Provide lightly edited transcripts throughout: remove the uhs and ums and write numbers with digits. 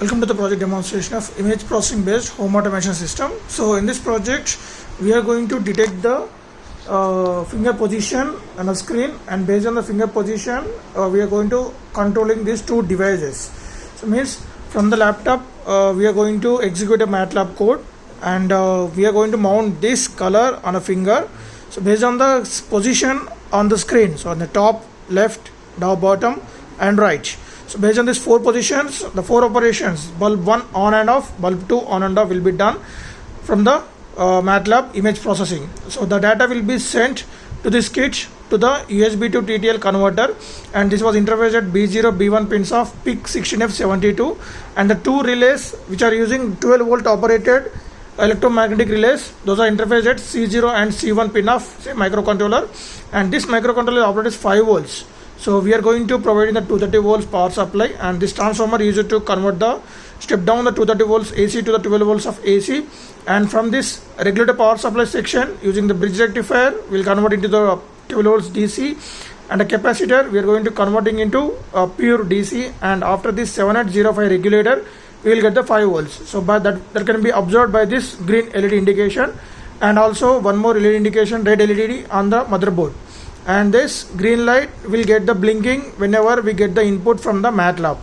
Welcome to the project demonstration of image processing based home automation system. So in this project we are going to detect the finger position on the screen, and based on the finger position we are going to controlling these two devices. So means from the laptop we are going to execute a MATLAB code, and we are going to mount this color on a finger. So based on the position on the screen, so on the top, left, down, bottom and right. So based on these four positions, the four operations, bulb 1 on and off, bulb 2 on and off, will be done from the MATLAB image processing. So the data will be sent to this kit to the USB to TTL converter, and this was interfaced at B0 B1 pins of PIC16F72, and the two relays which are using 12 volt operated electromagnetic relays, those are interfaced at C0 and C1 pin of say microcontroller, and this microcontroller operates 5 volts. So we are going to provide in the 230 volts power supply, and this transformer used to convert the step down the 230 volts AC to the 12 volts of AC, and from this regulator power supply section using the bridge rectifier will convert into the 12 volts DC, and a capacitor we are going to converting into pure DC, and after this 7805 regulator we will get the 5 volts. So by that can be observed by this green LED indication, and also one more LED indication, red LED on the motherboard, and this green light will get the blinking whenever we get the input from the MATLAB.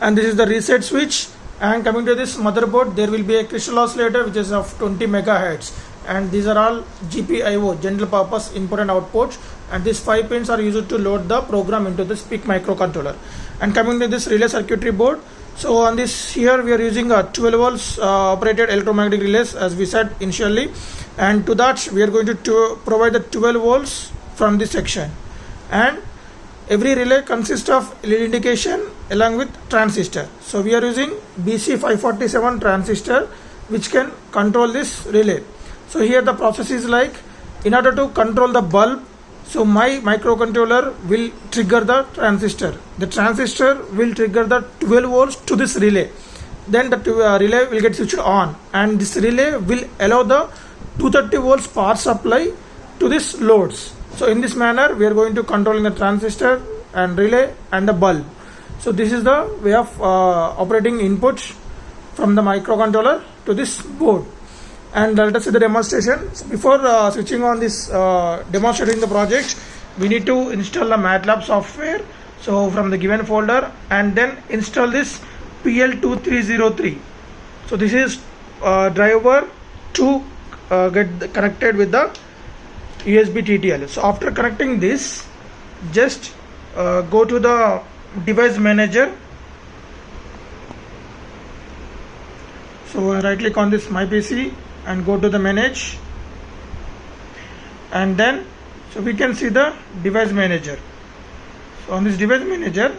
And this is the reset switch, and coming to this motherboard there will be a crystal oscillator which is of 20 megahertz, and these are all GPIO, general purpose input and output, and these 5 pins are used to load the program into this PIC microcontroller. And coming to this relay circuitry board, so on this here we are using a 12 volts operated electromagnetic relays as we said initially, and to that we are going to provide the 12 volts from this section, and every relay consists of LED indication along with transistor. So we are using BC547 transistor which can control this relay. So here the process is like, in order to control the bulb, so my microcontroller will trigger the transistor. The transistor will trigger the 12 volts to this relay. Then the relay will get switched on, and this relay will allow the 230 volts power supply to this loads. So in this manner we are going to controlling the transistor and relay and the bulb. So this is the way of operating input from the microcontroller to this board. And let us see the demonstration. So before switching on this demonstrating the project, we need to install the MATLAB software, so from the given folder, and then install this PL2303. so this is driver to get connected with the USB TTL. So after connecting this, just go to the device manager. So right click on this my PC and go to the manage, and then so we can see the device manager. So on this device manager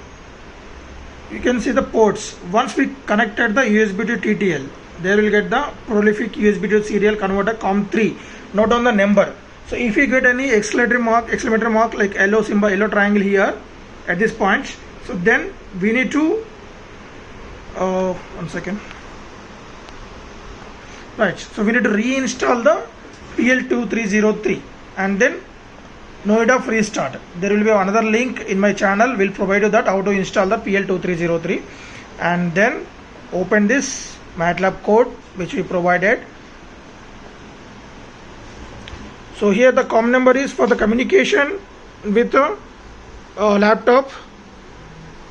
you can see the ports. Once we connected the USB to TTL, there will get the prolific USB to serial converter COM3, note on the number. So if you get any exclamatory mark like yellow symbol, yellow triangle here at this point, so then we need to one second. Right, so we need to reinstall the PL2303, and then no need of restart. There will be another link in my channel, will provide you that how to install the PL2303, and then open this MATLAB code which we provided. So here the COM number is for the communication with the laptop.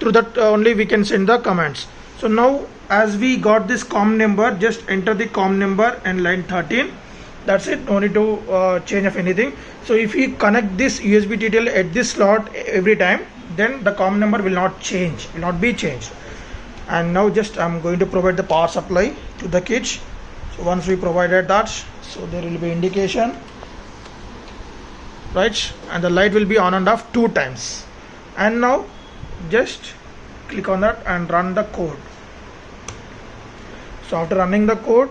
Through that only we can send the commands. So now as we got this COM number, just enter the COM number and line 13. That's it, no need to change of anything. So if we connect this USB TTL at this slot every time, then the COM number will not be changed. And now just I'm going to provide the power supply to the kit. So once we provided that, so there will be indication, right, and the light will be on and off 2 times. And now just click on that and run the code. So after running the code,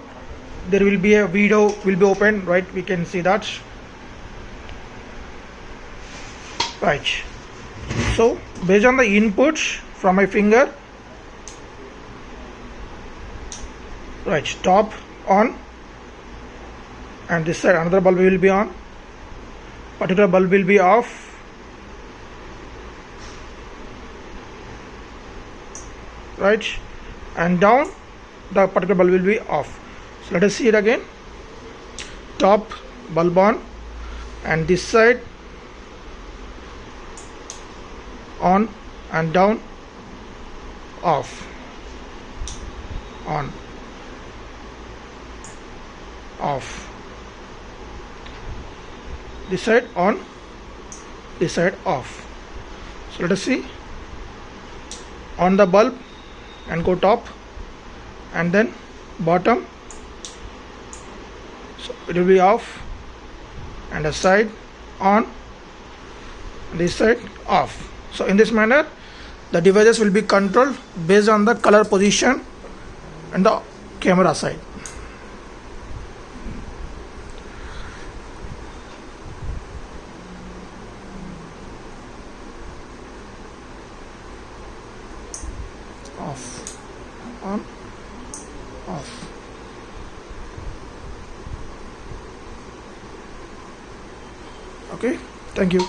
there will be a video will be open, right, we can see that, right. So based on the input from my finger, right, top on, and this side another bulb will be on, particular bulb will be off, right, and down, the particular bulb will be off. So let us see it again. Top, bulb on, and this side on, and down, off, on, off. This side on, this side off. So let us see. On the bulb and go top, and then bottom, so it will be off, and the side on, this side off. So in this manner the devices will be controlled based on the color position and the camera side. Off, on, off. Okay, thank you.